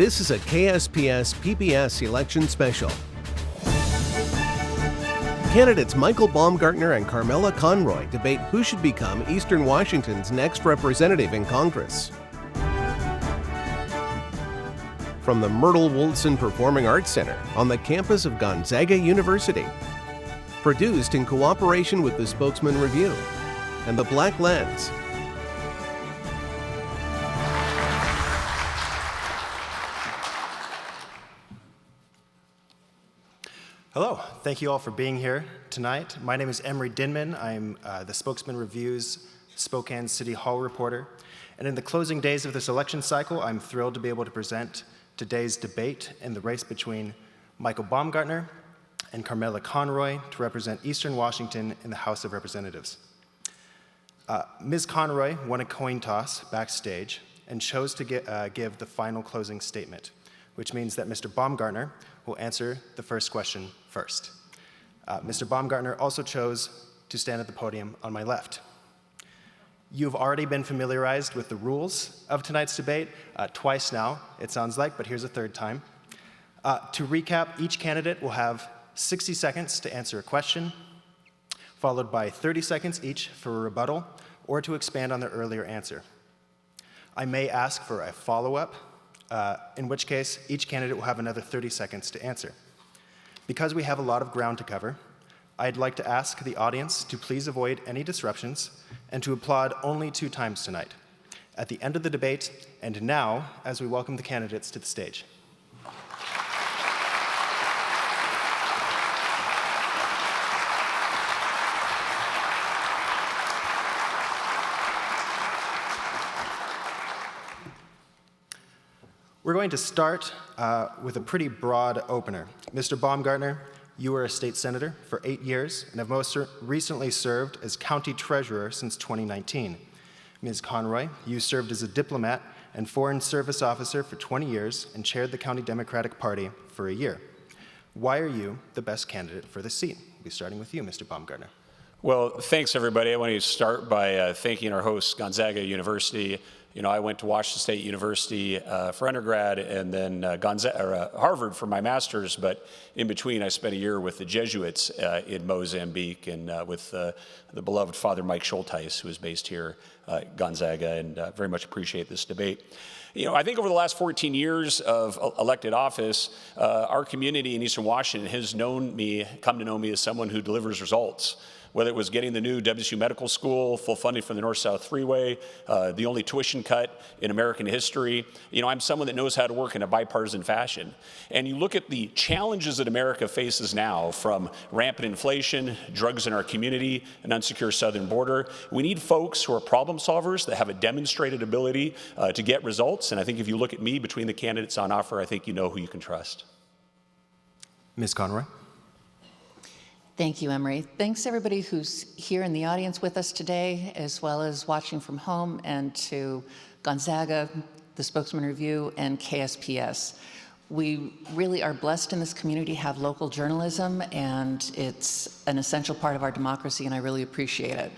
This is a KSPS PBS election special. Candidates Michael Baumgartner and Carmela Conroy debate who should become Eastern Washington's next representative in Congress. From the Myrtle Woolson Performing Arts Center on the campus of Gonzaga University. Produced in cooperation with the Spokesman-Review and the Black Lens. Hello, thank you all for being here tonight. My name is Emery Dinman. I'm the Spokesman-Review's Spokane City Hall reporter. And in the closing days of this election cycle, I'm thrilled to be able to present today's debate in the race between Michael Baumgartner and Carmela Conroy to represent Eastern Washington in the House of Representatives. Ms. Conroy won a coin toss backstage and chose to give the final closing statement, which means that Mr. Baumgartner will answer the first question first. Mr. Baumgartner also chose to stand at the podium on my left. You've already been familiarized with the rules of tonight's debate, twice now, it sounds like, but here's a third time. To recap, each candidate will have 60 seconds to answer a question, followed by 30 seconds each for a rebuttal or to expand on their earlier answer. I may ask for a follow-up, in which case each candidate will have another 30 seconds to answer. Because we have a lot of ground to cover, I'd like to ask the audience to please avoid any disruptions and to applaud only 2 times tonight, at the end of the debate and now as we welcome the candidates to the stage. We're going to start with a pretty broad opener. Mr. Baumgartner, you were a state senator for 8 years and have most recently served as county treasurer since 2019. Ms. Conroy, you served as a diplomat and foreign service officer for 20 years and chaired the County Democratic Party for a year. Why are you the best candidate for the seat? We'll be starting with you, Mr. Baumgartner. Well, thanks, everybody. I want to start by thanking our host, Gonzaga University. You know, I went to Washington State University for undergrad and then Harvard for my master's, but in between I spent a year with the Jesuits in Mozambique and with the beloved Father Mike Schultheis, who is based here at Gonzaga, and very much appreciate this debate. You know, I think over the last 14 years of elected office, our community in Eastern Washington has come to know me as someone who delivers results. Whether it was getting the new WSU Medical School, full funding for the North-South Freeway, the only tuition cut in American history. You know, I'm someone that knows how to work in a bipartisan fashion. And you look at the challenges that America faces now, from rampant inflation, drugs in our community, an unsecure southern border. We need folks who are problem solvers that have a demonstrated ability to get results. And I think if you look at me between the candidates on offer, I think you know who you can trust. Ms. Conroy. Thank you, Emery. Thanks everybody who's here in the audience with us today, as well as watching from home, and to Gonzaga, the Spokesman-Review, and KSPS. We really are blessed in this community to have local journalism, and it's an essential part of our democracy, and I really appreciate it.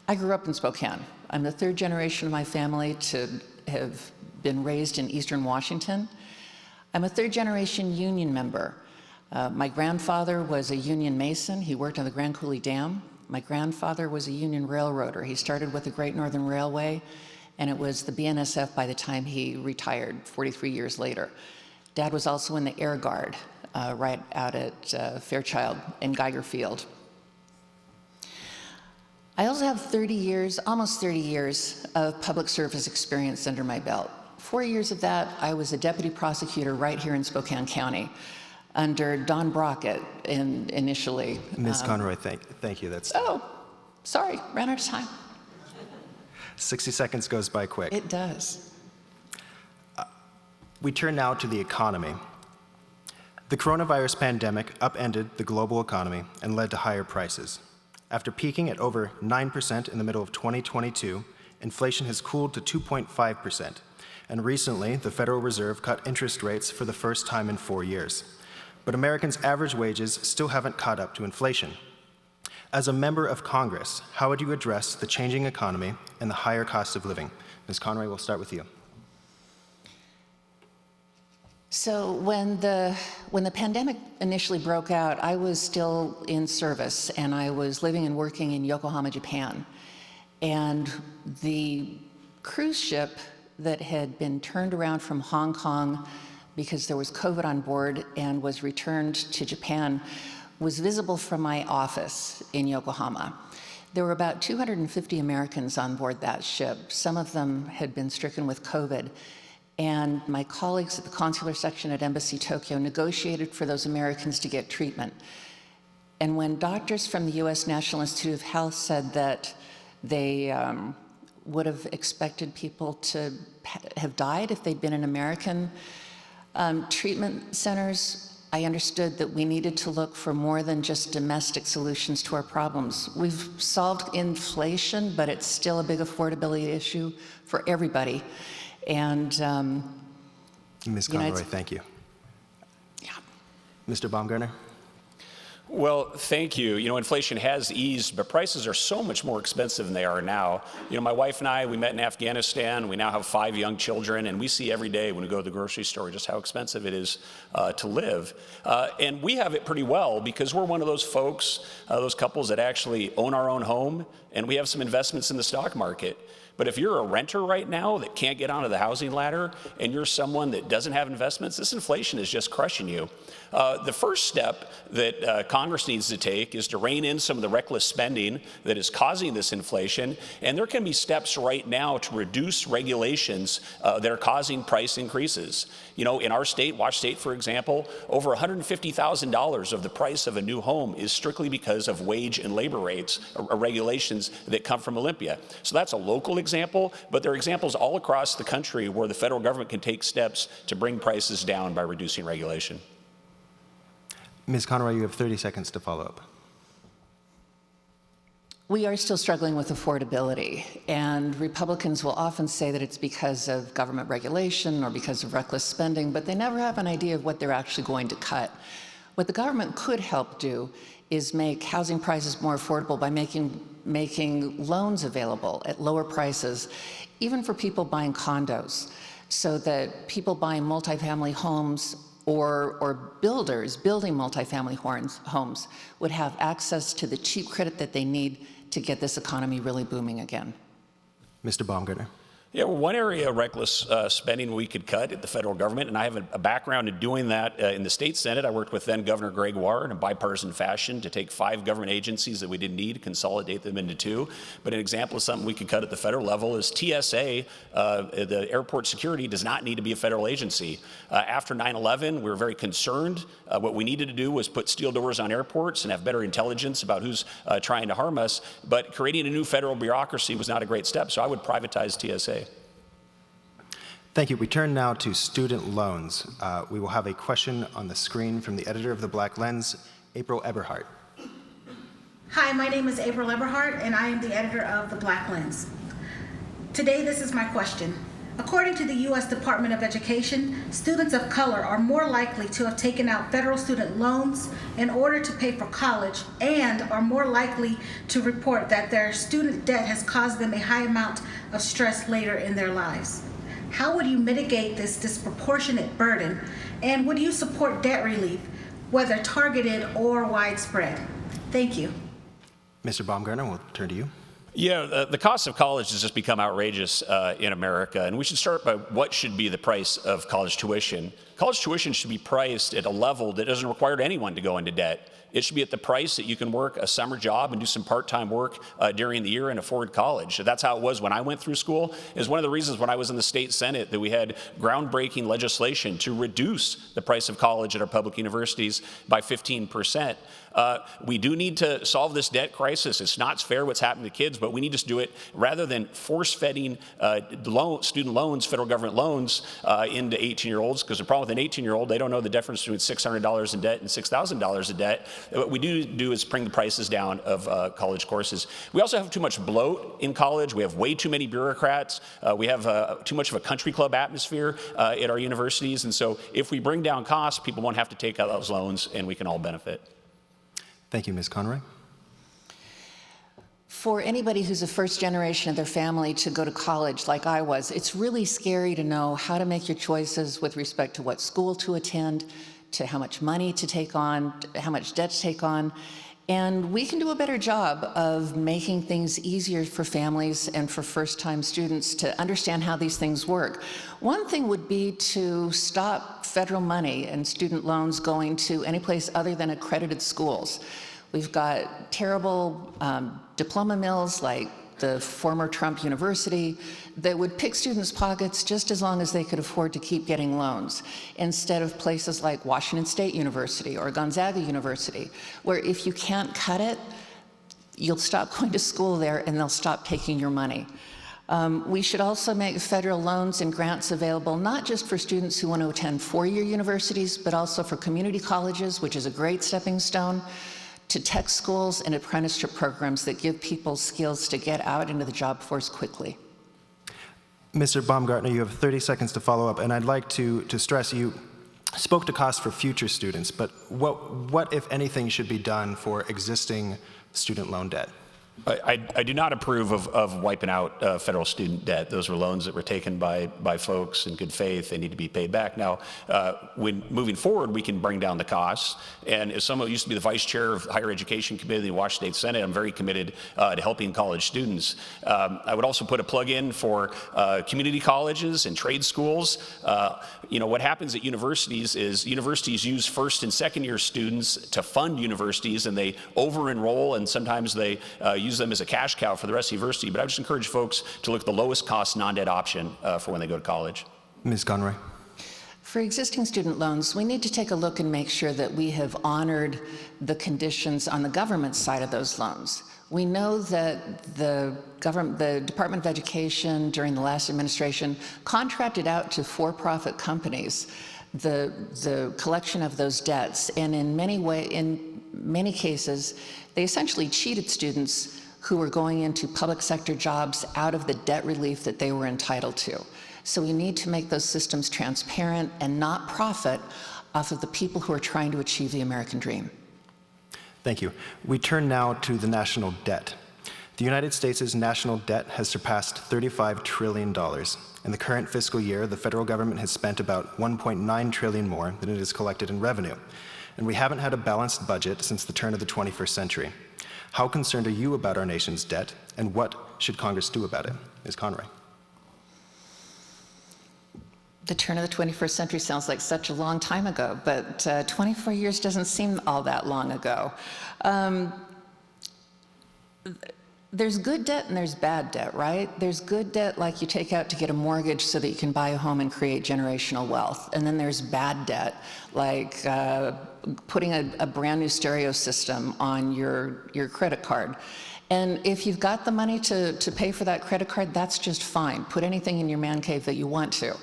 I grew up in Spokane. I'm the 3rd generation of my family to have been raised in Eastern Washington. I'm a 3rd generation union member. My grandfather was a union mason. He worked on the Grand Coulee Dam. My grandfather was a union railroader. He started with the Great Northern Railway, and it was the BNSF by the time he retired 43 years later. Dad was also in the Air Guard right out at Fairchild in Geiger Field. I also have 30 years, almost 30 years of public service experience under my belt. 4 years of that, I was a deputy prosecutor right here in Spokane County, under Don Brockett initially. Ms. Conroy, thank you. That's. Oh, sorry, ran out of time. 60 seconds goes by quick. It does. We turn now to the economy. The coronavirus pandemic upended the global economy and led to higher prices. After peaking at over 9% in the middle of 2022, inflation has cooled to 2.5%. And recently, the Federal Reserve cut interest rates for the first time in 4 years. But Americans' average wages still haven't caught up to inflation. As a member of Congress, how would you address the changing economy and the higher cost of living? Ms. Conroy, we'll start with you. So when the pandemic initially broke out, I was still in service, and I was living and working in Yokohama, Japan. And the cruise ship that had been turned around from Hong Kong because there was COVID on board and was returned to Japan was visible from my office in Yokohama. There were about 250 Americans on board that ship. Some of them had been stricken with COVID. And my colleagues at the consular section at Embassy Tokyo negotiated for those Americans to get treatment. And when doctors from the US National Institute of Health said that they would have expected people to have died if they'd been in American treatment centers, I understood that we needed to look for more than just domestic solutions to our problems. We've solved inflation, but it's still a big affordability issue for everybody. And Ms. Conroy, thank you. yeah. Mr. Baumgartner? Well, thank you. You know, inflation has eased, but prices are so much more expensive than they are now. You know, my wife and I, we met in Afghanistan. We now have 5 young children, and we see every day when we go to the grocery store just how expensive it is to live. And we have it pretty well because we're one of those folks, those couples that actually own our own home, and we have some investments in the stock market. But if you're a renter right now that can't get onto the housing ladder and you're someone that doesn't have investments, this inflation is just crushing you. The first step that Congress needs to take is to rein in some of the reckless spending that is causing this inflation. And there can be steps right now to reduce regulations that are causing price increases. You know, in our state, Wash State, for example, over $150,000 of the price of a new home is strictly because of wage and labor rates or regulations that come from Olympia. So that's a local example, but there are examples all across the country where the federal government can take steps to bring prices down by reducing regulation. Ms. Conroy, you have 30 seconds to follow up. We are still struggling with affordability, and Republicans will often say that it's because of government regulation or because of reckless spending, but they never have an idea of what they're actually going to cut. What the government could help do is make housing prices more affordable by making loans available at lower prices, even for people buying condos, so that people buying multifamily homes or builders building multifamily homes would have access to the cheap credit that they need to get this economy really booming again. Mr. Baumgartner. Yeah, well, one area of reckless spending we could cut at the federal government, and I have a background in doing that in the state Senate. I worked with then Governor Gregoire in a bipartisan fashion to take 5 government agencies that we didn't need, consolidate them into 2. But an example of something we could cut at the federal level is TSA. The airport security does not need to be a federal agency. After 9/11, we were very concerned. What we needed to do was put steel doors on airports and have better intelligence about who's trying to harm us. But creating a new federal bureaucracy was not a great step, so I would privatize TSA. Thank you. We turn now to student loans. We will have a question on the screen from the editor of The Black Lens, April Eberhardt. Hi, my name is April Eberhardt, and I am the editor of The Black Lens. Today, this is my question. According to the U.S. Department of Education, students of color are more likely to have taken out federal student loans in order to pay for college and are more likely to report that their student debt has caused them a high amount of stress later in their lives. How would you mitigate this disproportionate burden, and would you support debt relief, whether targeted or widespread? Thank you. Mr. Baumgartner, we'll turn to you. Yeah, the cost of college has just become outrageous in America, and we should start by what should be the price of college tuition. College tuition should be priced at a level that doesn't require anyone to go into debt. It should be at the price that you can work a summer job and do some part-time work during the year and afford college. That's how it was when I went through school. It was one of the reasons when I was in the state Senate that we had groundbreaking legislation to reduce the price of college at our public universities by 15%. We do need to solve this debt crisis. It's not fair what's happening to kids, but we need to do it rather than force-feeding student loans, federal government loans, into 18-year-olds, because the problem with an 18-year-old, they don't know the difference between $600 in debt and $6,000 in debt. What we do is bring the prices down of college courses. We also have too much bloat in college. We have way too many bureaucrats. We have too much of a country club atmosphere at our universities. And so if we bring down costs, people won't have to take out those loans, and we can all benefit. Thank you, Ms. Conroy. For anybody who's a first generation of their family to go to college like I was, it's really scary to know how to make your choices with respect to what school to attend, to how much money to take on, how much debt to take on. And we can do a better job of making things easier for families and for first-time students to understand how these things work. One thing would be to stop federal money and student loans going to any place other than accredited schools. We've got terrible diploma mills like the former Trump University that would pick students' pockets just as long as they could afford to keep getting loans, instead of places like Washington State University or Gonzaga University, where if you can't cut it, you'll stop going to school there and they'll stop taking your money. We should also make federal loans and grants available not just for students who want to attend four-year universities, but also for community colleges, which is a great stepping stone, to tech schools and apprenticeship programs that give people skills to get out into the job force quickly. Mr. Baumgartner, you have 30 seconds to follow up, and I'd like to stress you spoke to costs for future students, but what, if anything, should be done for existing student loan debt? I do not approve of wiping out federal student debt. Those were loans that were taken by folks in good faith. They need to be paid back. Now, when moving forward, we can bring down the costs. And as someone who used to be the vice chair of the Higher Education Committee in the Washington State Senate, I'm very committed to helping college students. I would also put a plug in for community colleges and trade schools. You know, what happens at universities is universities use first and second year students to fund universities, and they over-enroll, and sometimes they use them as a cash cow for the rest of the university. But I just encourage folks to look at the lowest cost non-debt option for when they go to college. Ms. Conroy. For existing student loans, we need to take a look and make sure that we have honored the conditions on the government side of those loans. We know that the Department of Education during the last administration contracted out to for-profit companies the collection of those debts, and in many cases, they essentially cheated students who were going into public sector jobs out of the debt relief that they were entitled to. So we need to make those systems transparent and not profit off of the people who are trying to achieve the American dream. Thank you. We turn now to the national debt. The United States' national debt has surpassed $35 trillion. In the current fiscal year, the federal government has spent about $1.9 trillion more than it has collected in revenue. And we haven't had a balanced budget since the turn of the 21st century. How concerned are you about our nation's debt, and what should Congress do about it? Ms. Conroy. The turn of the 21st century sounds like such a long time ago, but 24 years doesn't seem all that long ago. There's good debt and there's bad debt, right? There's good debt like you take out to get a mortgage so that you can buy a home and create generational wealth. And then there's bad debt, like putting a brand new stereo system on your credit card. And if you've got the money to pay for that credit card, that's just fine. Put anything in your man cave that you want to.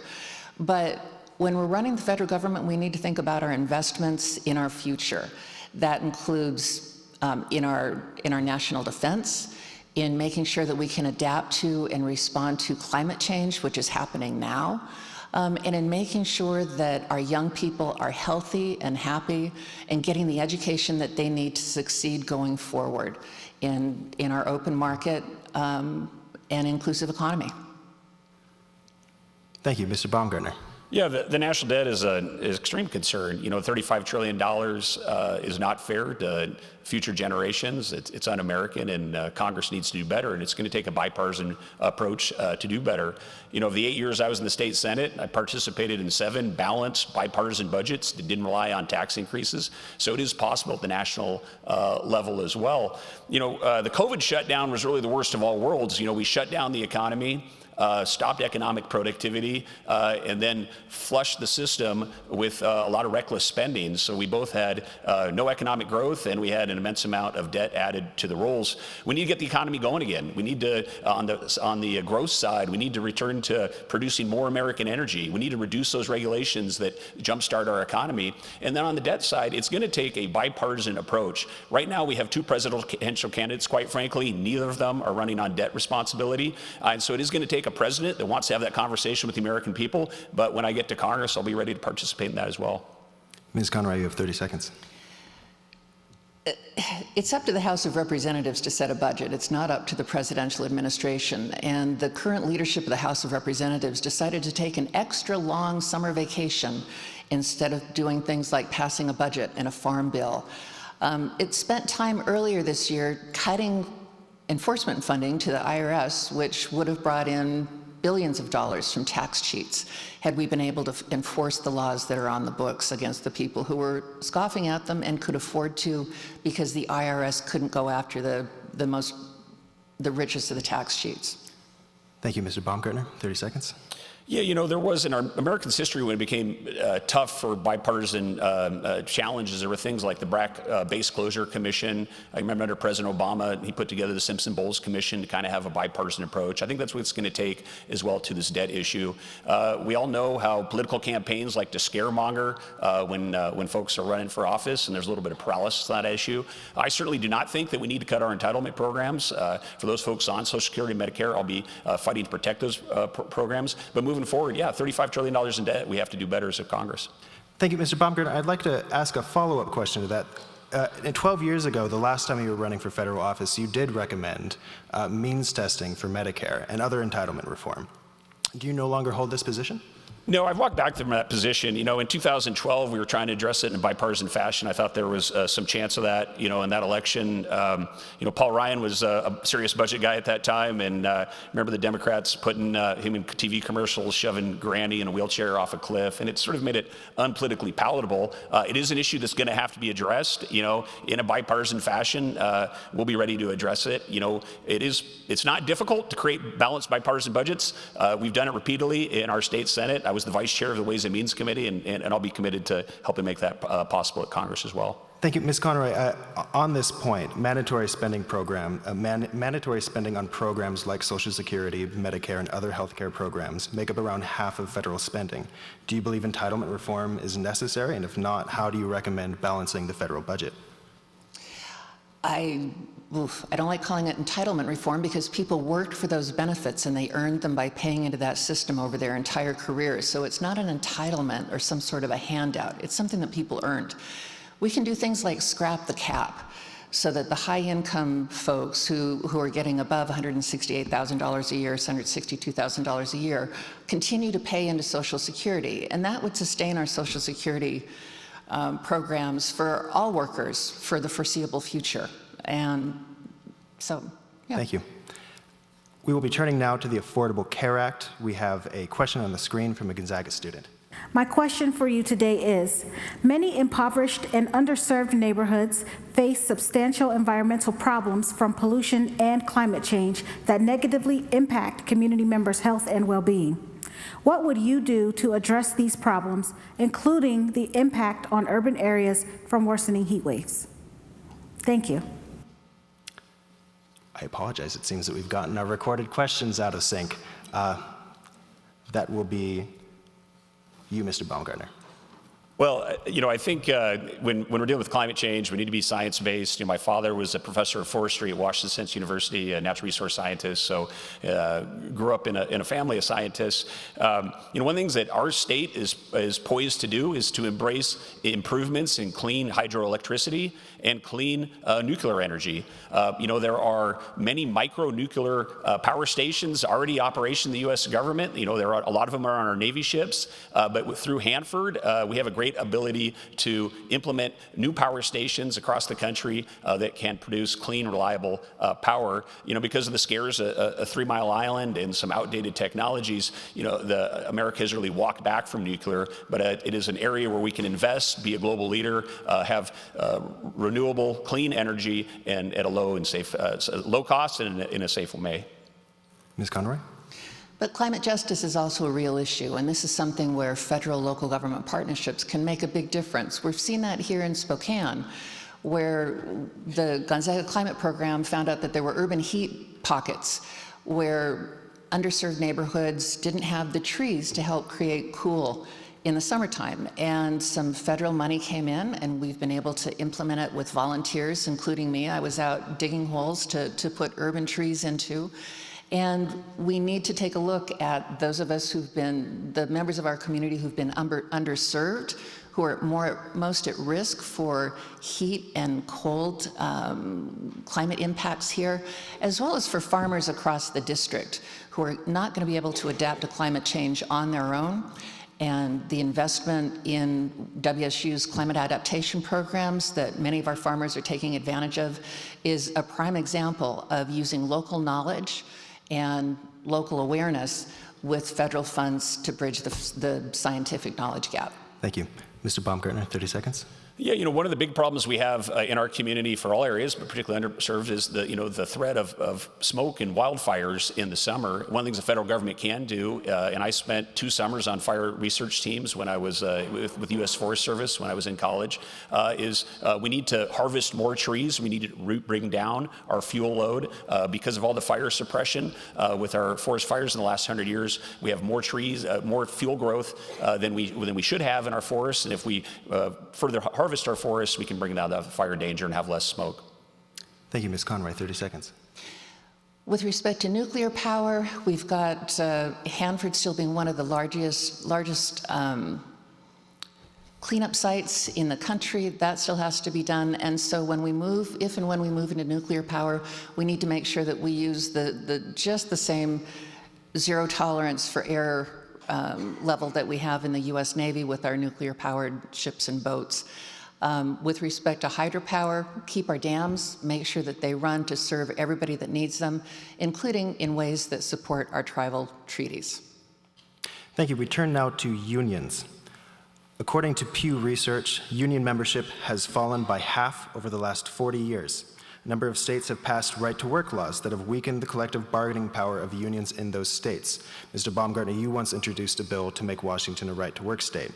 But when we're running the federal government, we need to think about our investments in our future. That includes in our national defense, in making sure that we can adapt to and respond to climate change, which is happening now, and in making sure that our young people are healthy and happy and getting the education that they need to succeed going forward in our open market and inclusive economy. Thank you. Mr. Baumgartner. Yeah, the national debt is an extreme concern. You know, $35 trillion is not fair to future generations. It's un-American, and Congress needs to do better, and it's going to take a bipartisan approach to do better. You know, of the 8 years I was in the state Senate, I participated in 7 balanced bipartisan budgets that didn't rely on tax increases. So it is possible at the national level as well. You know, the COVID shutdown was really the worst of all worlds. You know, we shut down the economy, stopped economic productivity, and then flushed the system with a lot of reckless spending. So we both had no economic growth, and we had an immense amount of debt added to the rolls. We need to get the economy going again. We need to, on the growth side, we need to return to producing more American energy. We need to reduce those regulations that jumpstart our economy. And then on the debt side, it's going to take a bipartisan approach. Right now, we have 2 presidential candidates, quite frankly. Neither of them are running on debt responsibility. And so it is going to take a president that wants to have that conversation with the American people, but when I get to Congress, I'll be ready to participate in that as well. Ms. Conroy, you have 30 seconds. It's up to the House of Representatives to set a budget. It's not up to the presidential administration. And the current leadership of the House of Representatives decided to take an extra long summer vacation instead of doing things like passing a budget and a farm bill. It spent time earlier this year cutting enforcement funding to the IRS, which would have brought in billions of dollars from tax cheats had we been able to enforce the laws that are on the books against the people who were scoffing at them and could afford to, because the IRS couldn't go after the richest of the tax cheats. Thank you, Mr. Baumgartner. 30 seconds. Yeah, you know, there was in our American's history when it became tough for bipartisan challenges, there were things like the BRAC Base Closure Commission. I remember under President Obama, he put together the Simpson-Bowles Commission to kind of have a bipartisan approach. I think that's what it's going to take as well to this debt issue. We all know how political campaigns like to scaremonger when folks are running for office, and there's a little bit of paralysis on that issue. I certainly do not think that we need to cut our entitlement programs. For those folks on Social Security and Medicare, I'll be fighting to protect those programs. But moving forward, yeah, $35 trillion in debt. We have to do better as a Congress. Thank you, Mr. Baumgartner. I'd like to ask a follow-up question to that. 12 years ago, the last time you were running for federal office, you did recommend means testing for Medicare and other entitlement reform. Do you no longer hold this position? No, I've walked back from that position. You know, in 2012, we were trying to address it in a bipartisan fashion. I thought there was some chance of that, you know, in that election. You know, Paul Ryan was a serious budget guy at that time, and remember the Democrats putting him in TV commercials, shoving Granny in a wheelchair off a cliff, and it sort of made it unpolitically palatable. It is an issue that's going to have to be addressed, you know, in a bipartisan fashion. We'll be ready to address it. You know, it's not difficult to create balanced bipartisan budgets. We've done it repeatedly in our state Senate. I was the vice chair of the Ways and Means Committee, and I'll be committed to helping make that possible at Congress as well. Thank you, Ms. Conroy. On this point, mandatory spending on programs like Social Security, Medicare, and other healthcare programs make up around half of federal spending. Do you believe entitlement reform is necessary? And if not, how do you recommend balancing the federal budget? I don't like calling it entitlement reform because people worked for those benefits and they earned them by paying into that system over their entire career. So it's not an entitlement or some sort of a handout. It's something that people earned. We can do things like scrap the cap so that the high-income folks who are getting above $168,000 a year, $162,000 a year, continue to pay into Social Security. And that would sustain our Social Security programs for all workers for the foreseeable future. And so, yeah. Thank you. We will be turning now to the Affordable Care Act. We have a question on the screen from a Gonzaga student. My question for you today is, many impoverished and underserved neighborhoods face substantial environmental problems from pollution and climate change that negatively impact community members' health and well-being. What would you do to address these problems, including the impact on urban areas from worsening heat waves? Thank you. I apologize. It seems that we've gotten our recorded questions out of sync. That will be you, Mr. Baumgartner. Well, you know, I think when we're dealing with climate change, we need to be science-based. You know, my father was a professor of forestry at Washington State University, a natural resource scientist, so grew up in a family of scientists. You know, one of the things that our state is poised to do is to embrace improvements in clean hydroelectricity and clean nuclear energy. You know, there are many micro-nuclear power stations already in operation in the U.S. government. You know, a lot of them are on our Navy ships, but through Hanford, we have a great ability to implement new power stations across the country that can produce clean, reliable power. You know, because of the scares, a 3-mile island and some outdated technologies, you know, America has really walked back from nuclear, but it is an area where we can invest, be a global leader, have renewable, clean energy, and at a low and safe, low cost and in a safe way. Ms. Conroy? But climate justice is also a real issue, and this is something where federal local government partnerships can make a big difference. We've seen that here in Spokane, where the Gonzaga Climate Program found out that there were urban heat pockets where underserved neighborhoods didn't have the trees to help create cool in the summertime. And some federal money came in, and we've been able to implement it with volunteers, including me. I was out digging holes to put urban trees into. And we need to take a look at those of us who've been, the members of our community who've been underserved, who are most at risk for heat and cold climate impacts here, as well as for farmers across the district who are not going to be able to adapt to climate change on their own. And the investment in WSU's climate adaptation programs that many of our farmers are taking advantage of is a prime example of using local knowledge and local awareness with federal funds to bridge the scientific knowledge gap. Thank you. Mr. Baumgartner, 30 seconds. Yeah, one of the big problems we have in our community for all areas, but particularly underserved, is the threat of smoke and wildfires in the summer. One of the things the federal government can do, and I spent 2 summers on fire research teams when I was with U.S. Forest Service when I was in college, is we need to harvest more trees. We need to bring down our fuel load because of all the fire suppression with our forest fires in the last 100 years. We have more trees, more fuel growth than we should have in our forests, and if we further harvest our forests, we can bring down the fire danger and have less smoke. Thank you, Ms. Conroy. 30 seconds. With respect to nuclear power, we've got Hanford still being one of the largest cleanup sites in the country. That still has to be done. And so when we move, if and when we move into nuclear power, we need to make sure that we use just the same zero tolerance for error level that we have in the U.S. Navy with our nuclear-powered ships and boats. With respect to hydropower, keep our dams, make sure that they run to serve everybody that needs them, including in ways that support our tribal treaties. Thank you. We turn now to unions. According to Pew Research, union membership has fallen by half over the last 40 years. A number of states have passed right-to-work laws that have weakened the collective bargaining power of unions in those states. Mr. Baumgartner, you once introduced a bill to make Washington a right-to-work state.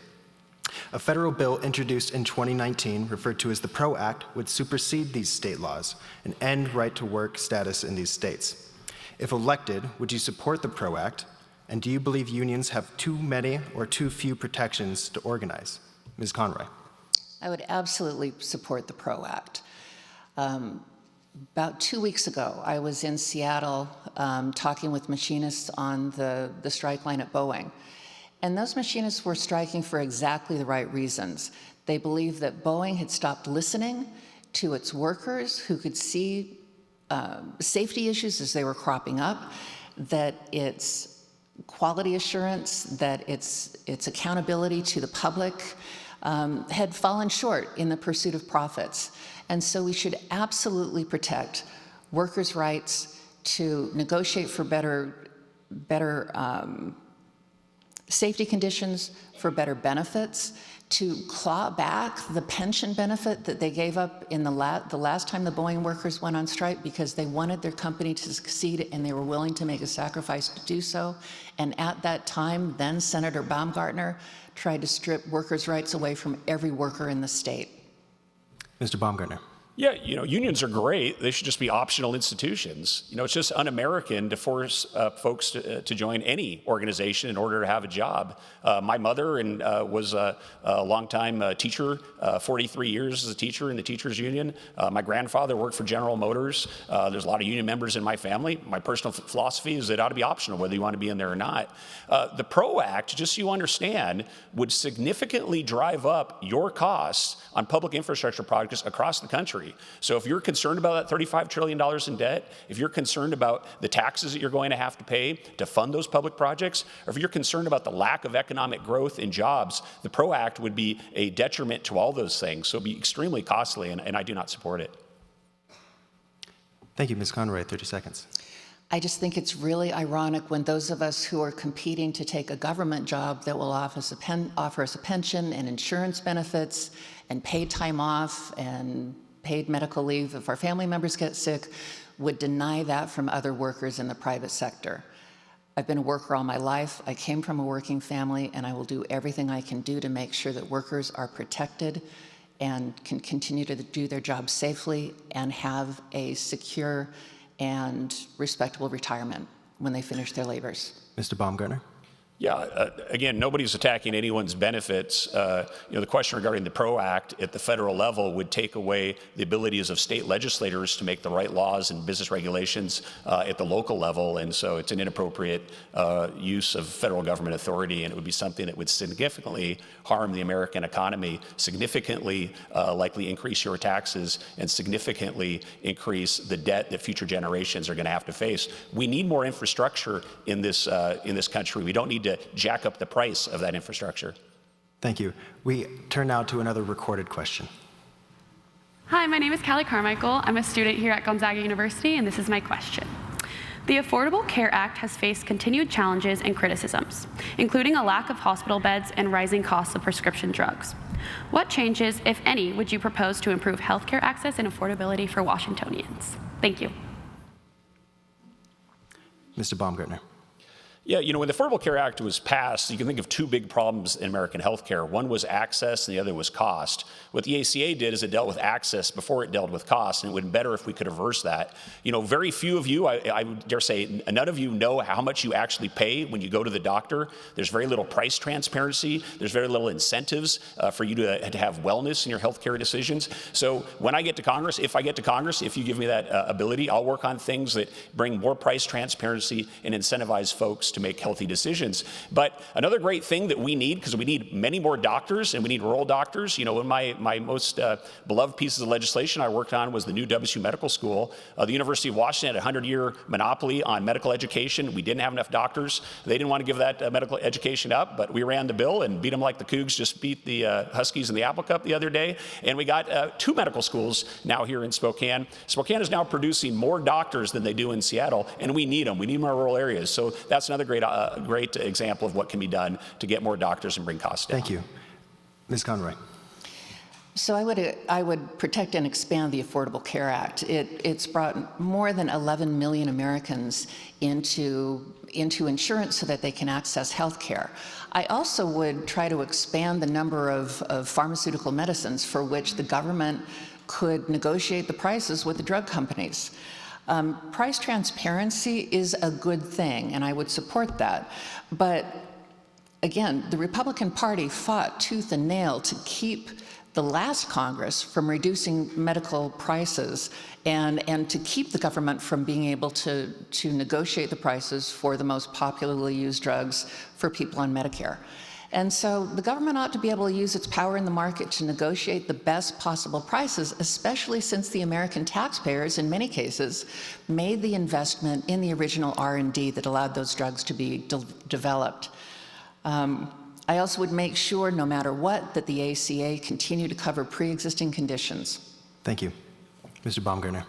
A federal bill introduced in 2019, referred to as the PRO Act, would supersede these state laws and end right-to-work status in these states. If elected, would you support the PRO Act? And do you believe unions have too many or too few protections to organize? Ms. Conroy. I would absolutely support the PRO Act. About 2 weeks ago, I was in Seattle talking with machinists on the strike line at Boeing. And those machinists were striking for exactly the right reasons. They believed that Boeing had stopped listening to its workers who could see safety issues as they were cropping up, that its quality assurance, that its accountability to the public had fallen short in the pursuit of profits. And so we should absolutely protect workers' rights to negotiate for better safety conditions, for better benefits, to claw back the pension benefit that they gave up in the last time the Boeing workers went on strike because they wanted their company to succeed and they were willing to make a sacrifice to do so. And at that time, then Senator Baumgartner tried to strip workers' rights away from every worker in the state. Mr. Baumgartner. Yeah, unions are great. They should just be optional institutions. It's just un-American to force folks to join any organization in order to have a job. My mother was a longtime teacher, 43 years as a teacher in the teachers union. My grandfather worked for General Motors. There's a lot of union members in my family. My personal philosophy is it ought to be optional whether you want to be in there or not. The PRO Act, just so you understand, would significantly drive up your costs on public infrastructure projects across the country. So if you're concerned about that $35 trillion in debt, if you're concerned about the taxes that you're going to have to pay to fund those public projects, or if you're concerned about the lack of economic growth in jobs, the PRO Act would be a detriment to all those things. So it would be extremely costly, and I do not support it. Thank you, Ms. Conroy. 30 seconds. I just think it's really ironic when those of us who are competing to take a government job that will offer us a pension and insurance benefits and paid time off and paid medical leave if our family members get sick would deny that from other workers in the private sector. I've been a worker all my life. I came from a working family, and I will do everything I can do to make sure that workers are protected and can continue to do their jobs safely and have a secure and respectable retirement when they finish their labors. Mr. Baumgartner. Yeah, again, nobody's attacking anyone's benefits. The question regarding the PRO Act at the federal level would take away the abilities of state legislators to make the right laws and business regulations at the local level, and so it's an inappropriate use of federal government authority, and it would be something that would significantly harm the American economy, significantly likely increase your taxes, and significantly increase the debt that future generations are going to have to face. We need more infrastructure in this country. We don't need to jack up the price of that infrastructure. Thank you. We turn now to another recorded question. Hi, my name is Callie Carmichael. I'm a student here at Gonzaga University, and this is my question. The Affordable Care Act has faced continued challenges and criticisms, including a lack of hospital beds and rising costs of prescription drugs. What changes, if any, would you propose to improve healthcare access and affordability for Washingtonians? Thank you. Mr. Baumgartner. Yeah, when the Affordable Care Act was passed, you can think of two big problems in American healthcare. One was access and the other was cost. What the ACA did is it dealt with access before it dealt with cost, and it would be better if we could reverse that. Very few of you, I would dare say, none of you know how much you actually pay when you go to the doctor. There's very little price transparency. There's very little incentives for you to have wellness in your healthcare decisions. So when I get to Congress, if you give me that ability, I'll work on things that bring more price transparency and incentivize folks to make healthy decisions. But another great thing that we need, because we need many more doctors and we need rural doctors. One of my most beloved pieces of legislation I worked on was the new WSU Medical School. The University of Washington had a 100-year monopoly on medical education. We didn't have enough doctors. They didn't want to give that medical education up, but we ran the bill and beat them like the Cougs just beat the Huskies in the Apple Cup the other day. And we got 2 medical schools now here in Spokane. Spokane is now producing more doctors than they do in Seattle, and we need them. We need them in our rural areas. So that's another great example of what can be done to get more doctors and bring costs down. Thank you. Ms. Conroy. So I would protect and expand the Affordable Care Act. It's brought more than 11 million Americans into insurance so that they can access health care. I also would try to expand the number of pharmaceutical medicines for which the government could negotiate the prices with the drug companies. Price transparency is a good thing, and I would support that. But again, the Republican Party fought tooth and nail to keep the last Congress from reducing medical prices and to keep the government from being able to negotiate the prices for the most popularly used drugs for people on Medicare. And so the government ought to be able to use its power in the market to negotiate the best possible prices, especially since the American taxpayers, in many cases, made the investment in the original R&D that allowed those drugs to be developed. I also would make sure, no matter what, that the ACA continue to cover pre-existing conditions. Thank you. Mr. Baumgartner.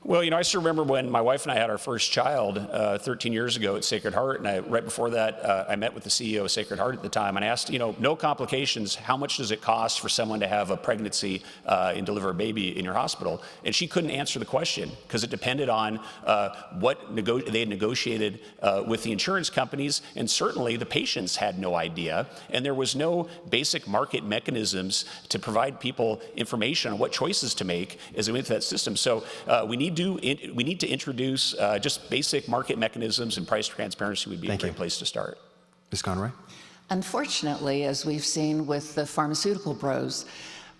Well, I still remember when my wife and I had our first child 13 years ago at Sacred Heart, and right before that, I met with the CEO of Sacred Heart at the time, and I asked, no complications, how much does it cost for someone to have a pregnancy and deliver a baby in your hospital? And she couldn't answer the question because it depended on what they had negotiated with the insurance companies, and certainly the patients had no idea, and there was no basic market mechanisms to provide people information on what choices to make as they went through that system. So we need to introduce just basic market mechanisms, and price transparency would be a great place to start. Ms. Conroy. Unfortunately, as we've seen with the pharmaceutical bros,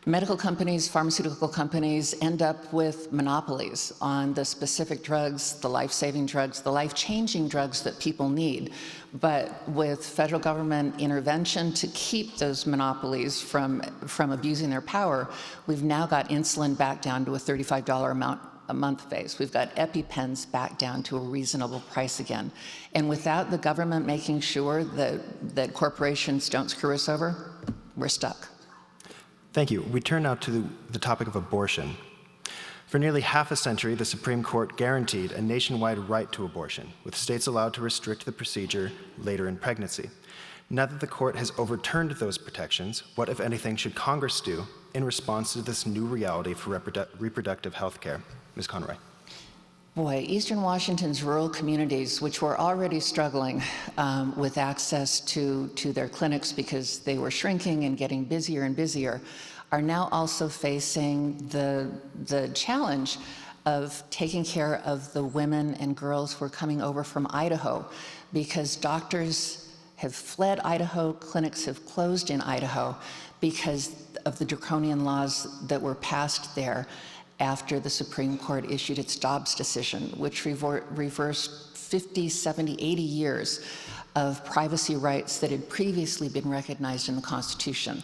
medical companies, pharmaceutical companies end up with monopolies on the specific drugs, the life-saving drugs, the life-changing drugs that people need. But with federal government intervention to keep those monopolies from abusing their power, we've now got insulin back down to a $35 a month phase. We've got EpiPens back down to a reasonable price again. And without the government making sure that corporations don't screw us over, we're stuck. Thank you. We turn now to the topic of abortion. For nearly half a century, the Supreme Court guaranteed a nationwide right to abortion, with states allowed to restrict the procedure later in pregnancy. Now that the court has overturned those protections, what, if anything, should Congress do in response to this new reality for reproductive health care? Ms. Conroy. Boy, Eastern Washington's rural communities, which were already struggling with access to their clinics because they were shrinking and getting busier and busier, are now also facing the challenge of taking care of the women and girls who are coming over from Idaho, because doctors have fled Idaho. Clinics have closed in Idaho because of the draconian laws that were passed there after the Supreme Court issued its Dobbs decision, which reversed 50, 70, 80 years of privacy rights that had previously been recognized in the Constitution.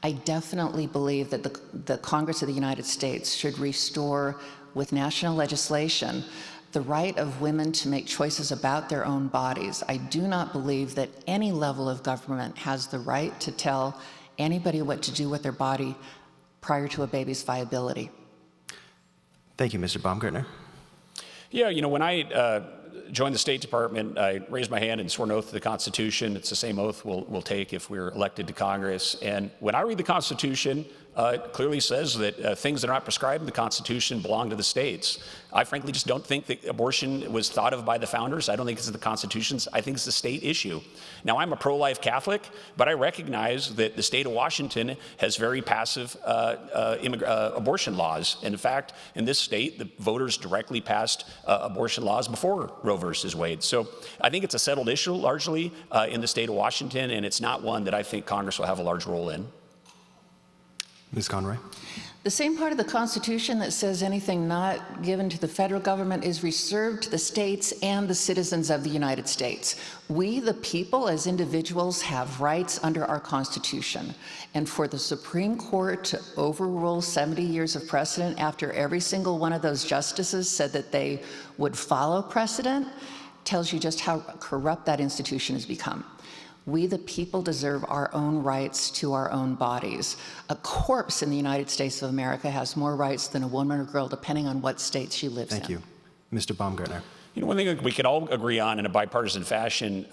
I definitely believe that the Congress of the United States should restore, with national legislation, the right of women to make choices about their own bodies. I do not believe that any level of government has the right to tell anybody what to do with their body prior to a baby's viability. Thank you, Mr. Baumgartner. Yeah, you know, when I joined the State Department, I raised my hand and swore an oath to the Constitution. It's the same oath we'll take if we're elected to Congress. And when I read the Constitution, it clearly says that things that are not prescribed in the Constitution belong to the states. I frankly just don't think that abortion was thought of by the founders. I don't think it's in the Constitutions. I think it's a state issue. Now, I'm a pro-life Catholic, but I recognize that the state of Washington has very passive abortion laws. And in fact, in this state, the voters directly passed abortion laws before Roe versus Wade. So I think it's a settled issue largely in the state of Washington, and it's not one that I think Congress will have a large role in. Ms. Conroy. The same part of the Constitution that says anything not given to the federal government is reserved to the states and the citizens of the United States. We, the people, as individuals, have rights under our Constitution. And for the Supreme Court to overrule 70 years of precedent after every single one of those justices said that they would follow precedent tells you just how corrupt that institution has become. We, the people, deserve our own rights to our own bodies. A corpse in the United States of America has more rights than a woman or girl, depending on what state she lives in. Thank you. Mr. Baumgartner. You know, one thing that we can all agree on in a bipartisan fashion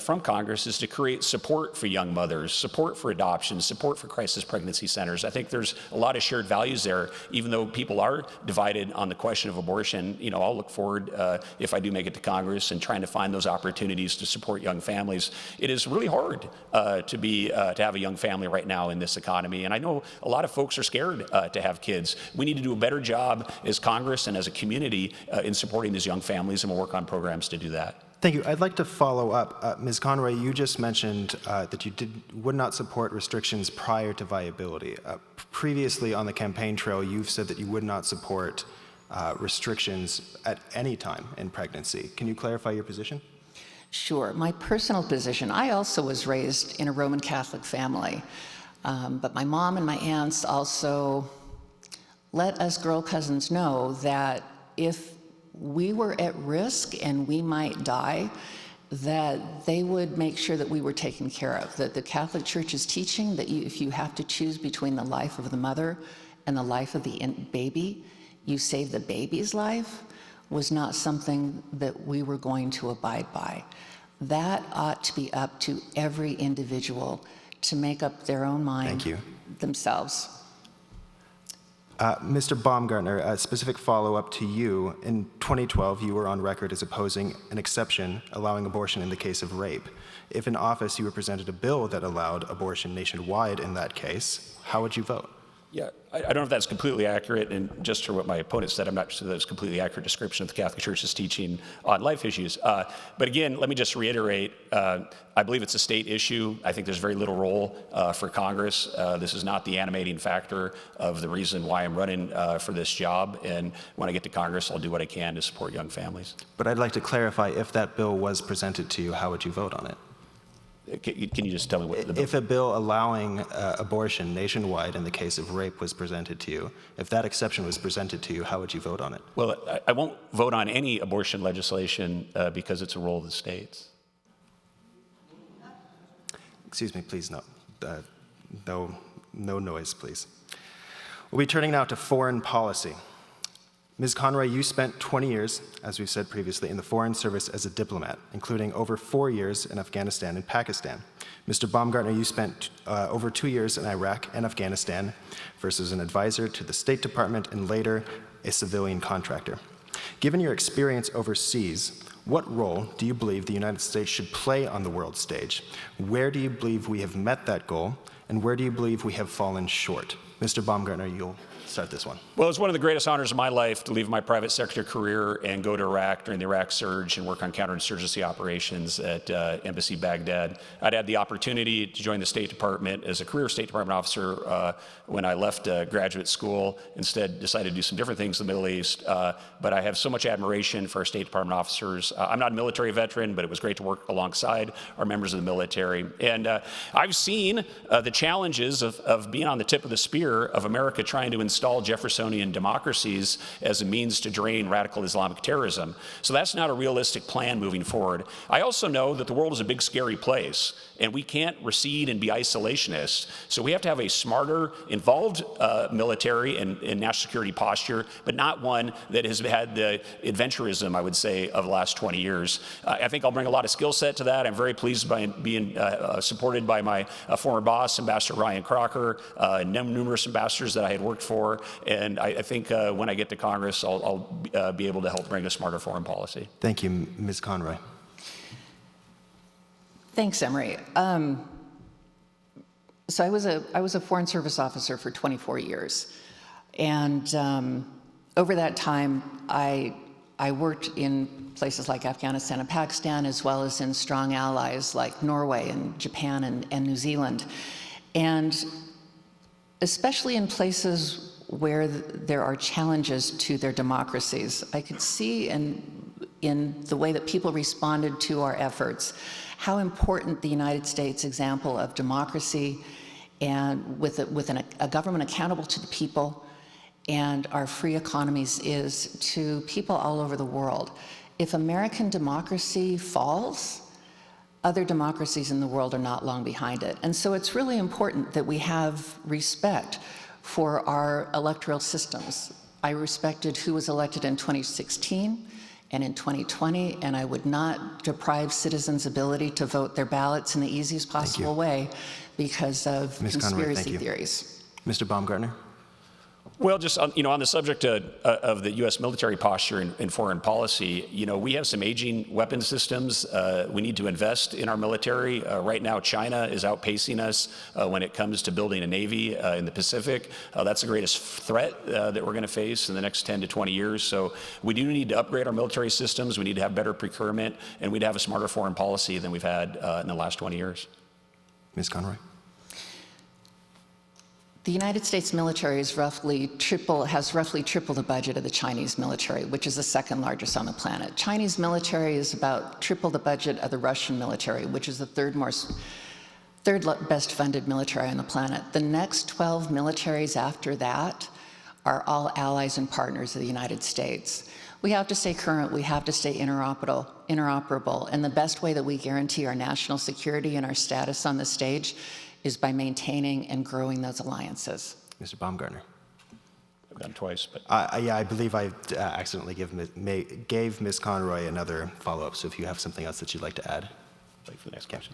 from Congress is to create support for young mothers, support for adoption, support for crisis pregnancy centers. I think there's a lot of shared values there, even though people are divided on the question of abortion. You know, I'll look forward, if I do make it to Congress, and trying to find those opportunities to support young families. It is really hard to have a young family right now in this economy, and I know a lot of folks are scared to have kids. We need to do a better job as Congress and as a community in supporting these young families, and we'll work on programs to do that. Thank you. I'd like to follow up. Ms. Conroy, you just mentioned that you would not support restrictions prior to viability. Previously on the campaign trail, you've said that you would not support restrictions at any time in pregnancy. Can you clarify your position? Sure. My personal position, I also was raised in a Roman Catholic family, but my mom and my aunts also let us girl cousins know that if we were at risk and we might die, that they would make sure that we were taken care of. That the Catholic Church is teaching that if you have to choose between the life of the mother and the life of the baby, you save the baby's life, was not something that we were going to abide by. That ought to be up to every individual to make up their own mind themselves. Mr. Baumgartner, a specific follow-up to you. In 2012, you were on record as opposing an exception allowing abortion in the case of rape. If in office you were presented a bill that allowed abortion nationwide in that case, how would you vote? Yeah, I don't know if that's completely accurate, and just for what my opponent said, I'm not sure that's a completely accurate description of the Catholic Church's teaching on life issues. But again, let me just reiterate, I believe it's a state issue. I think there's very little role for Congress. This is not the animating factor of the reason why I'm running for this job, and when I get to Congress, I'll do what I can to support young families. But I'd like to clarify, if that bill was presented to you, how would you vote on it? Can you just tell me what the bill? If a bill allowing abortion nationwide in the case of rape was presented to you, if that exception was presented to you, how would you vote on it? Well, I won't vote on any abortion legislation because it's a role of the states. Excuse me, please, no noise, please. We'll be turning now to foreign policy. Ms. Conroy, you spent 20 years, as we said previously, in the Foreign Service as a diplomat, including over 4 years in Afghanistan and Pakistan. Mr. Baumgartner, you spent over 2 years in Iraq and Afghanistan, first as an advisor to the State Department and later a civilian contractor. Given your experience overseas, what role do you believe the United States should play on the world stage? Where do you believe we have met that goal, and where do you believe we have fallen short? Mr. Baumgartner, you'll start this one. Well, it's one of the greatest honors of my life to leave my private sector career and go to Iraq during the Iraq surge and work on counterinsurgency operations at Embassy Baghdad. I'd had the opportunity to join the State Department as a career State Department officer when I left graduate school. Instead, decided to do some different things in the Middle East. But I have so much admiration for our State Department officers. I'm not a military veteran, but it was great to work alongside our members of the military. And I've seen the challenges of being on the tip of the spear of America trying to install Jeffersonian democracies as a means to drain radical Islamic terrorism. So that's not a realistic plan moving forward. I also know that the world is a big, scary place, and we can't recede and be isolationist. So we have to have a smarter, involved military and national security posture, but not one that has had the adventurism, I would say, of the last 20 years. I think I'll bring a lot of skill set to that. I'm very pleased by being supported by my former boss, Ambassador Ryan Crocker, numerous ambassadors that I had worked for. And I think when I get to Congress, I'll be able to help bring a smarter foreign policy. Thank you, Ms. Conroy. Thanks, Emory. So I was a Foreign Service officer for 24 years. And over that time, I worked in places like Afghanistan and Pakistan, as well as in strong allies like Norway and Japan and New Zealand. And especially in places where there are challenges to their democracies, I could see in the way that people responded to our efforts how important the United States example of democracy and with a government accountable to the people and our free economies is to people all over the world. If American democracy falls, other democracies in the world are not long behind it. And so it's really important that we have respect for our electoral systems. I respected who was elected in 2016 and in 2020, and I would not deprive citizens' ability to vote their ballots in the easiest possible way because of Ms. Conroy, conspiracy theories. Mr. Baumgartner? Well, just on the subject of the U.S. military posture in foreign policy, we have some aging weapon systems. We need to invest in our military. Right now, China is outpacing us when it comes to building a navy in the Pacific. That's the greatest threat that we're going to face in the next 10 to 20 years. So we do need to upgrade our military systems. We need to have better procurement, and we'd have a smarter foreign policy than we've had in the last 20 years. Ms. Conroy? The United States military has roughly tripled the budget of the Chinese military, which is the second largest on the planet. Chinese military is about triple the budget of the Russian military, which is the third best funded military on the planet. The next 12 militaries after that are all allies and partners of the United States. We have to stay current, we have to stay interoperable, and the best way that we guarantee our national security and our status on the stage is by maintaining and growing those alliances. Mr. Baumgartner? I've gone twice, but Yeah, I believe I accidentally gave Ms. Conroy another follow-up, so if you have something else that you'd like to add. wait for the next question.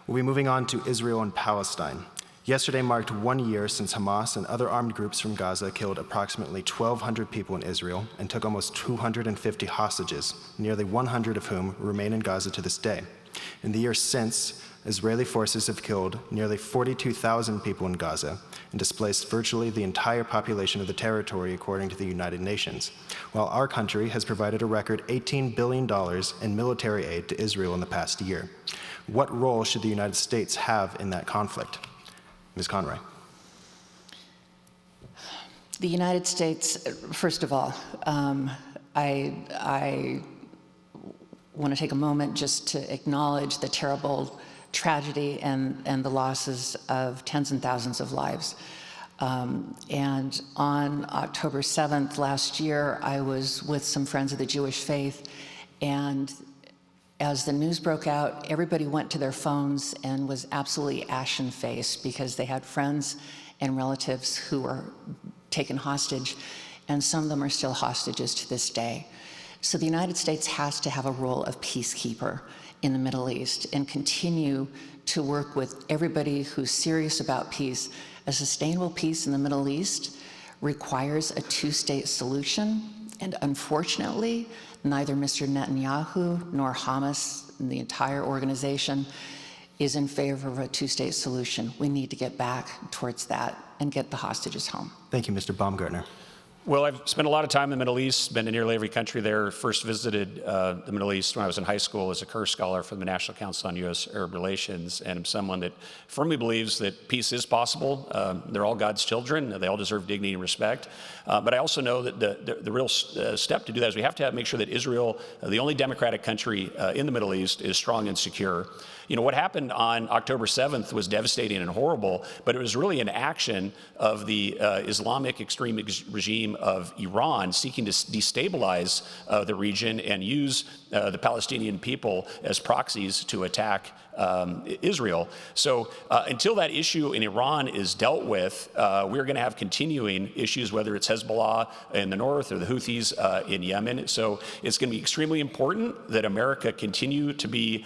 We'll be moving on to Israel and Palestine. Yesterday marked 1 year since Hamas and other armed groups from Gaza killed approximately 1,200 people in Israel and took almost 250 hostages, nearly 100 of whom remain in Gaza to this day. In the years since, Israeli forces have killed nearly 42,000 people in Gaza and displaced virtually the entire population of the territory, according to the United Nations, while our country has provided a record $18 billion in military aid to Israel in the past year. What role should the United States have in that conflict? Ms. Conroy. The United States, first of all, I want to take a moment just to acknowledge the terrible tragedy and the losses of tens and thousands of lives. And on October 7th last year, I was with some friends of the Jewish faith, and as the news broke out, everybody went to their phones and was absolutely ashen-faced because they had friends and relatives who were taken hostage, and some of them are still hostages to this day. So the United States has to have a role of peacekeeper in the Middle East and continue to work with everybody who's serious about peace. A sustainable peace in the Middle East requires a two-state solution, and unfortunately, neither Mr. Netanyahu nor Hamas and the entire organization is in favor of a two-state solution. We need to get back towards that and get the hostages home. Thank you, Mr. Baumgartner. Well, I've spent a lot of time in the Middle East, been to nearly every country there. First visited the Middle East when I was in high school as a Kerr Scholar for the National Council on U.S.-Arab Relations, and I'm someone that firmly believes that peace is possible. They're all God's children. They all deserve dignity and respect. But I also know that the real step to do that is we have to make sure that Israel, the only democratic country in the Middle East, is strong and secure. You know, what happened on October 7th was devastating and horrible, but it was really an action of the Islamic extremist regime of Iran seeking to destabilize the region and use the Palestinian people as proxies to attack Israel. So until that issue in Iran is dealt with, we're going to have continuing issues, whether it's Hezbollah in the north or the Houthis in Yemen. So it's going to be extremely important that America continue to be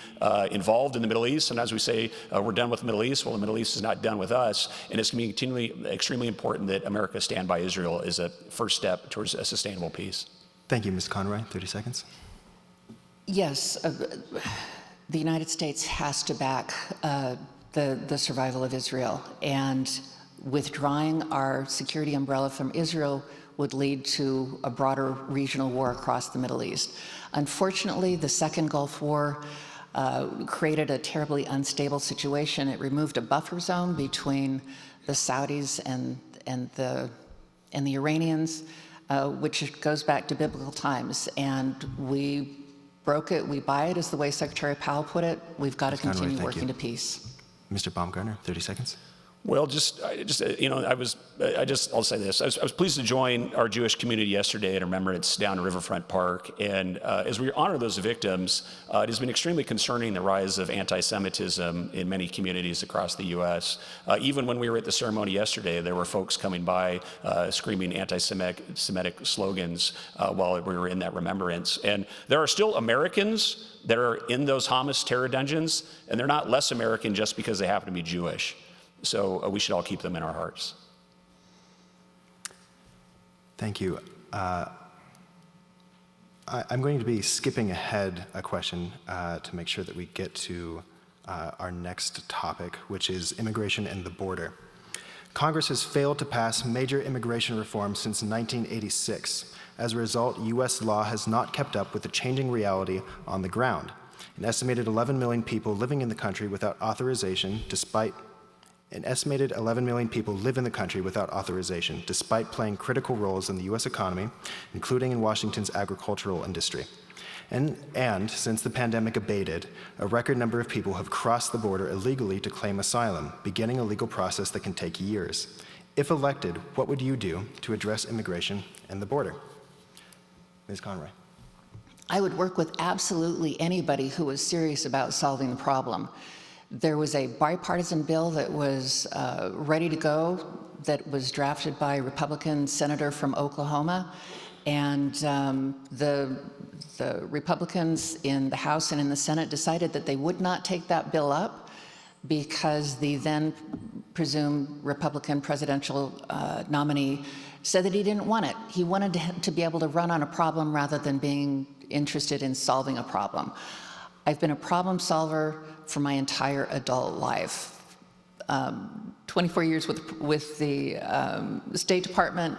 involved in the Middle East. And as we say, we're done with the Middle East. Well, the Middle East is not done with us. And it's going to be continually extremely important that America stand by Israel as a first step towards a sustainable peace. Thank you, Ms. Conroy. 30 seconds. Yes, the United States has to back the survival of Israel, and withdrawing our security umbrella from Israel would lead to a broader regional war across the Middle East. Unfortunately, the second Gulf War created a terribly unstable situation. It removed a buffer zone between the Saudis and the Iranians, which goes back to biblical times, and we broke it, we buy it, is the way Secretary Powell put it. We've got to continue working to peace. Mr. Baumgartner, 30 seconds. Well, I'll say this. I was pleased to join our Jewish community yesterday at a remembrance down at Riverfront Park. And as we honor those victims, it has been extremely concerning the rise of anti-Semitism in many communities across the U.S. Even when we were at the ceremony yesterday, there were folks coming by screaming anti-Semitic slogans while we were in that remembrance. And there are still Americans that are in those Hamas terror dungeons, and they're not less American just because they happen to be Jewish. So we should all keep them in our hearts. Thank you. I'm going to be skipping ahead a question to make sure that we get to our next topic, which is immigration and the border. Congress has failed to pass major immigration reforms since 1986. As a result, U.S. law has not kept up with the changing reality on the ground. An estimated 11 million people living in the country without authorization, despite playing critical roles in the U.S. economy, including in Washington's agricultural industry. And since the pandemic abated, a record number of people have crossed the border illegally to claim asylum, beginning a legal process that can take years. If elected, what would you do to address immigration and the border? Ms. Conroy. I would work with absolutely anybody who was serious about solving the problem. There was a bipartisan bill that was ready to go that was drafted by a Republican senator from Oklahoma, and the Republicans in the House and in the Senate decided that they would not take that bill up because the then presumed Republican presidential nominee said that he didn't want it. He wanted to be able to run on a problem rather than being interested in solving a problem. I've been a problem solver for my entire adult life. 24 years with the State Department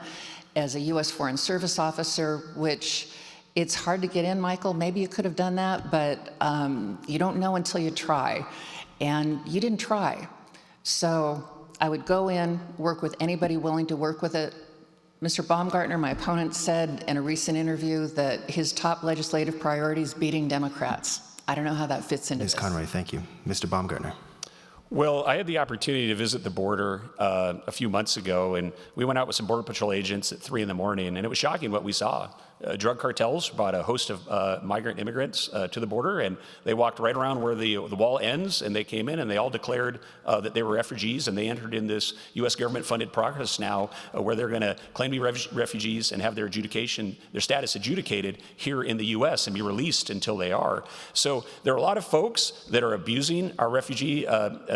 as a U.S. Foreign Service officer, which it's hard to get in, Michael. Maybe you could have done that, but you don't know until you try. And you didn't try. So I would go in, work with anybody willing to work with it. Mr. Baumgartner, my opponent, said in a recent interview that his top legislative priority is beating Democrats. I don't know how that fits into this. Ms. Conroy, thank you. Mr. Baumgartner. Well, I had the opportunity to visit the border a few months ago, and we went out with some Border Patrol agents at 3 in the morning, and it was shocking what we saw. Drug cartels brought a host of migrant immigrants to the border, and they walked right around where the wall ends, and they came in, and they all declared that they were refugees, and they entered in this U.S. government-funded process now where they're going to claim to be refugees and have their status adjudicated here in the U.S. and be released until they are. So there are a lot of folks that are abusing our refugee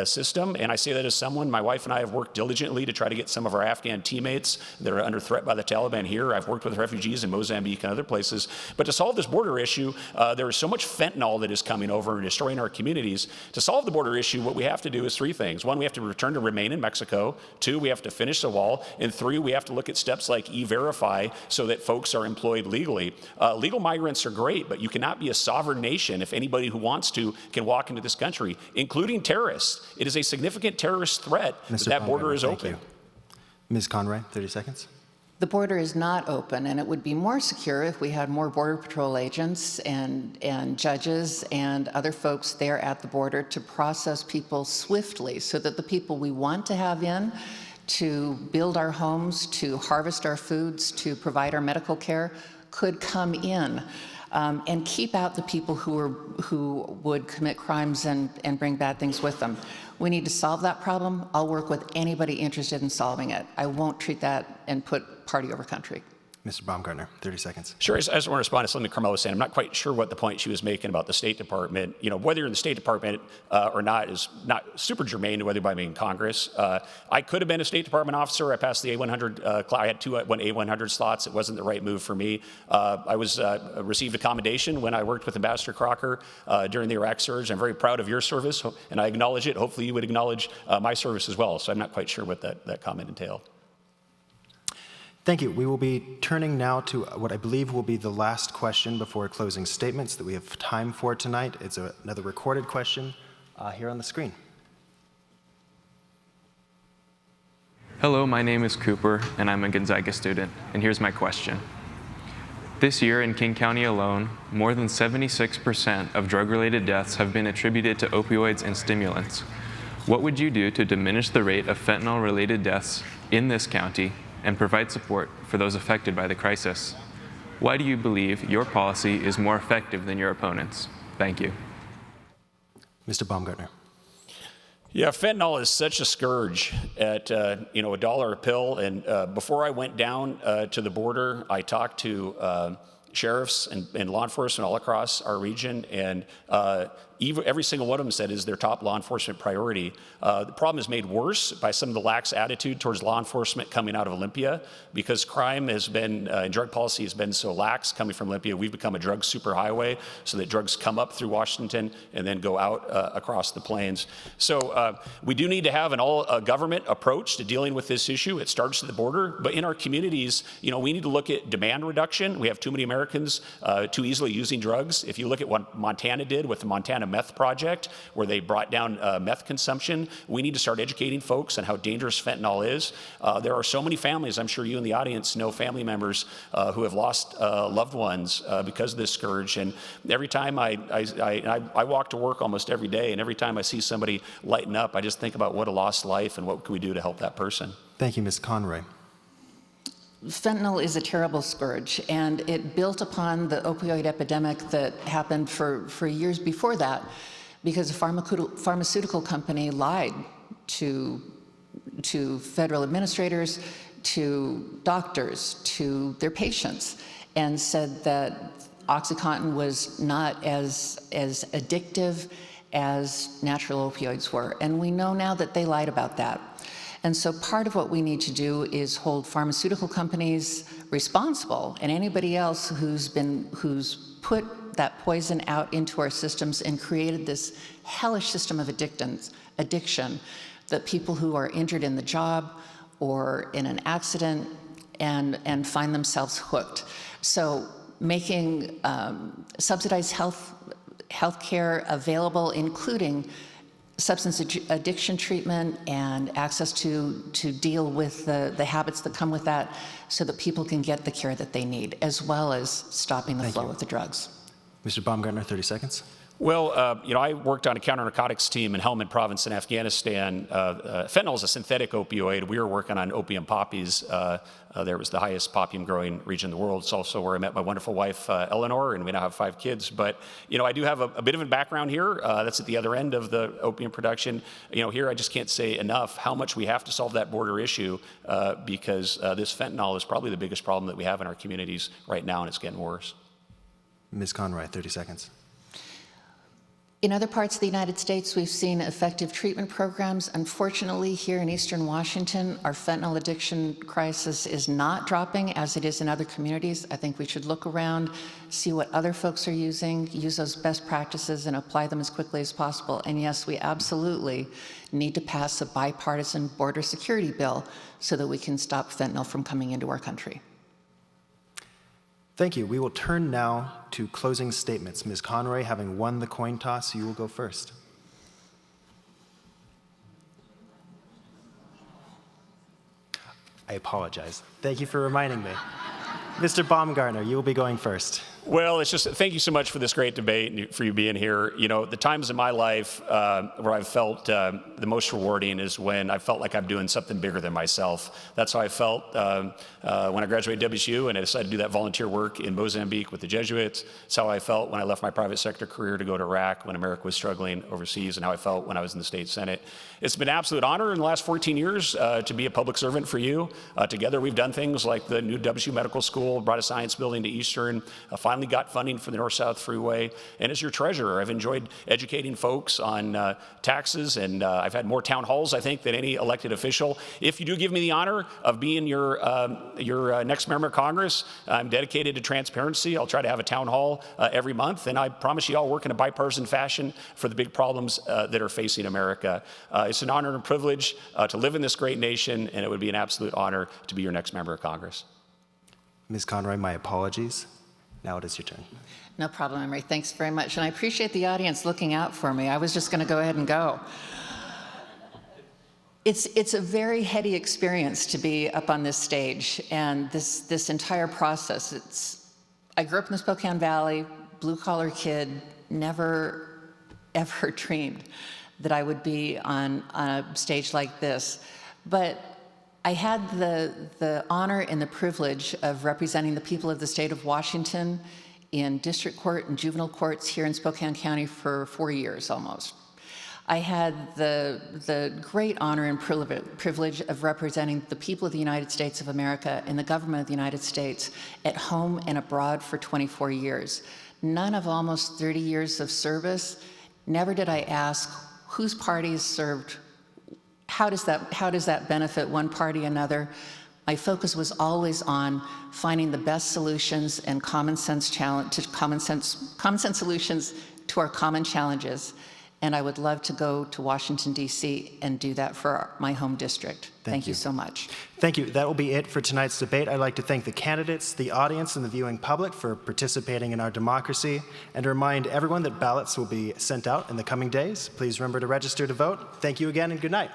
system, and I say that as someone, my wife and I have worked diligently to try to get some of our Afghan teammates that are under threat by the Taliban here. I've worked with refugees in Mozambique Chesapeake and other places. But to solve this border issue, there is so much fentanyl that is coming over and destroying our communities. To solve the border issue, what we have to do is three things. One, we have to return to remain in Mexico. Two, we have to finish the wall. And three, we have to look at steps like E-Verify so that folks are employed legally. Legal migrants are great, but you cannot be a sovereign nation if anybody who wants to can walk into this country, including terrorists. It is a significant terrorist threat that border is open. You. Ms. Conroy, 30 seconds. The border is not open, and it would be more secure if we had more Border Patrol agents and judges and other folks there at the border to process people swiftly so that the people we want to have in to build our homes, to harvest our foods, to provide our medical care could come in. And keep out the people who would commit crimes and bring bad things with them. We need to solve that problem. I'll work with anybody interested in solving it. I won't treat that and put party over country. Mr. Baumgartner, 30 seconds. Sure, I just want to respond to something Carmela was saying. I'm not quite sure what the point she was making about the State Department. You know, whether you're in the State Department or not is not super germane to whether I'm in Congress. I could have been a State Department officer. I passed the A100 class. I had two A100 slots. It wasn't the right move for me. I received a commendation when I worked with Ambassador Crocker during the Iraq surge. I'm very proud of your service, and I acknowledge it. Hopefully you would acknowledge my service as well. So I'm not quite sure what that comment entailed. Thank you. We will be turning now to what I believe will be the last question before closing statements that we have time for tonight. It's another recorded question here on the screen. Hello, my name is Cooper, and I'm a Gonzaga student, and here's my question. This year in King County alone, more than 76% of drug-related deaths have been attributed to opioids and stimulants. What would you do to diminish the rate of fentanyl-related deaths in this county and provide support for those affected by the crisis? Why do you believe your policy is more effective than your opponents? Thank you. Mr. Baumgartner. Yeah, fentanyl is such a scourge at $1 a pill. And before I went down to the border, I talked to sheriffs and law enforcement all across our region, and every single one of them said is their top law enforcement priority. The problem is made worse by some of the lax attitude towards law enforcement coming out of Olympia, because crime has been, and drug policy has been so lax coming from Olympia. We've become a drug superhighway so that drugs come up through Washington and then go out across the plains. So we do need to have an all-government approach to dealing with this issue. It starts at the border, but in our communities, we need to look at demand reduction. We have too many Americans too easily using drugs. If you look at what Montana did with the Montana Meth Project, where they brought down meth consumption, we need to start educating folks on how dangerous fentanyl is. There are so many families, I'm sure you in the audience know family members who have lost loved ones because of this scourge. And every time I walk to work almost every day, and every time I see somebody lighten up, I just think about what a lost life and what can we do to help that person. Thank you, Ms. Conroy. Fentanyl is a terrible scourge, and it built upon the opioid epidemic that happened for years before that, because a pharmaceutical company lied to federal administrators, to doctors, to their patients, and said that OxyContin was not as addictive as natural opioids were. And we know now that they lied about that. And so part of what we need to do is hold pharmaceutical companies responsible, and anybody else who's put that poison out into our systems and created this hellish system of addiction, that people who are injured in the job or in an accident and find themselves hooked. So making subsidized health care available, including substance addiction treatment and access to deal with the habits that come with that, so that people can get the care that they need, as well as stopping the flow of the drugs. Mr. Baumgartner, 30 seconds. Well, I worked on a counter-narcotics team in Helmand Province in Afghanistan. Fentanyl is a synthetic opioid. We were working on opium poppies. There was the highest opium-growing region in the world. It's also where I met my wonderful wife, Eleanor, and we now have 5 kids. But, I do have a bit of a background here. That's at the other end of the opium production. Here I just can't say enough how much we have to solve that border issue because this fentanyl is probably the biggest problem that we have in our communities right now, and it's getting worse. Ms. Conroy, 30 seconds. In other parts of the United States, we've seen effective treatment programs. Unfortunately, here in Eastern Washington, our fentanyl addiction crisis is not dropping as it is in other communities. I think we should look around, see what other folks are using, use those best practices, and apply them as quickly as possible. And yes, we absolutely need to pass a bipartisan border security bill so that we can stop fentanyl from coming into our country. Thank you. We will turn now to closing statements. Ms. Conroy, having won the coin toss, you will go first. I apologize. Thank you for reminding me. Mr. Baumgartner, you will be going first. Well, it's just thank you so much for this great debate and for you being here. You know, the times in my life where I've felt the most rewarding is when I felt like I'm doing something bigger than myself. That's how I felt when I graduated WSU and I decided to do that volunteer work in Mozambique with the Jesuits. It's how I felt when I left my private sector career to go to Iraq when America was struggling overseas, and how I felt when I was in the state Senate. It's been an absolute honor in the last 14 years to be a public servant for you. Together we've done things like the new WSU Medical School, brought a science building to Eastern, finally got funding for the North-South Freeway. And as your treasurer, I've enjoyed educating folks on taxes, and I've had more town halls, I think, than any elected official. If you do give me the honor of being your next member of Congress, I'm dedicated to transparency. I'll try to have a town hall every month, and I promise you I'll work in a bipartisan fashion for the big problems that are facing America. It's an honor and a privilege to live in this great nation, and it would be an absolute honor to be your next member of Congress. Ms. Conroy, my apologies. Now it is your turn. No problem, Emery. Thanks very much. And I appreciate the audience looking out for me. I was just going to go ahead and go. It's a very heady experience to be up on this stage, and this entire process. I grew up in the Spokane Valley, blue-collar kid, never, ever dreamed that I would be on a stage like this. But I had the honor and the privilege of representing the people of the state of Washington in district court and juvenile courts here in Spokane County for 4 years almost. I had the great honor and privilege of representing the people of the United States of America and the government of the United States at home and abroad for 24 years. None of almost 30 years of service, never did I ask whose parties served. How does that benefit one party or another? My focus was always on finding the best solutions and common sense solutions to our common challenges. And I would love to go to Washington, D.C. and do that for my home district. Thank you so much. Thank you. That will be it for tonight's debate. I'd like to thank the candidates, the audience, and the viewing public for participating in our democracy, and to remind everyone that ballots will be sent out in the coming days. Please remember to register to vote. Thank you again, and good night.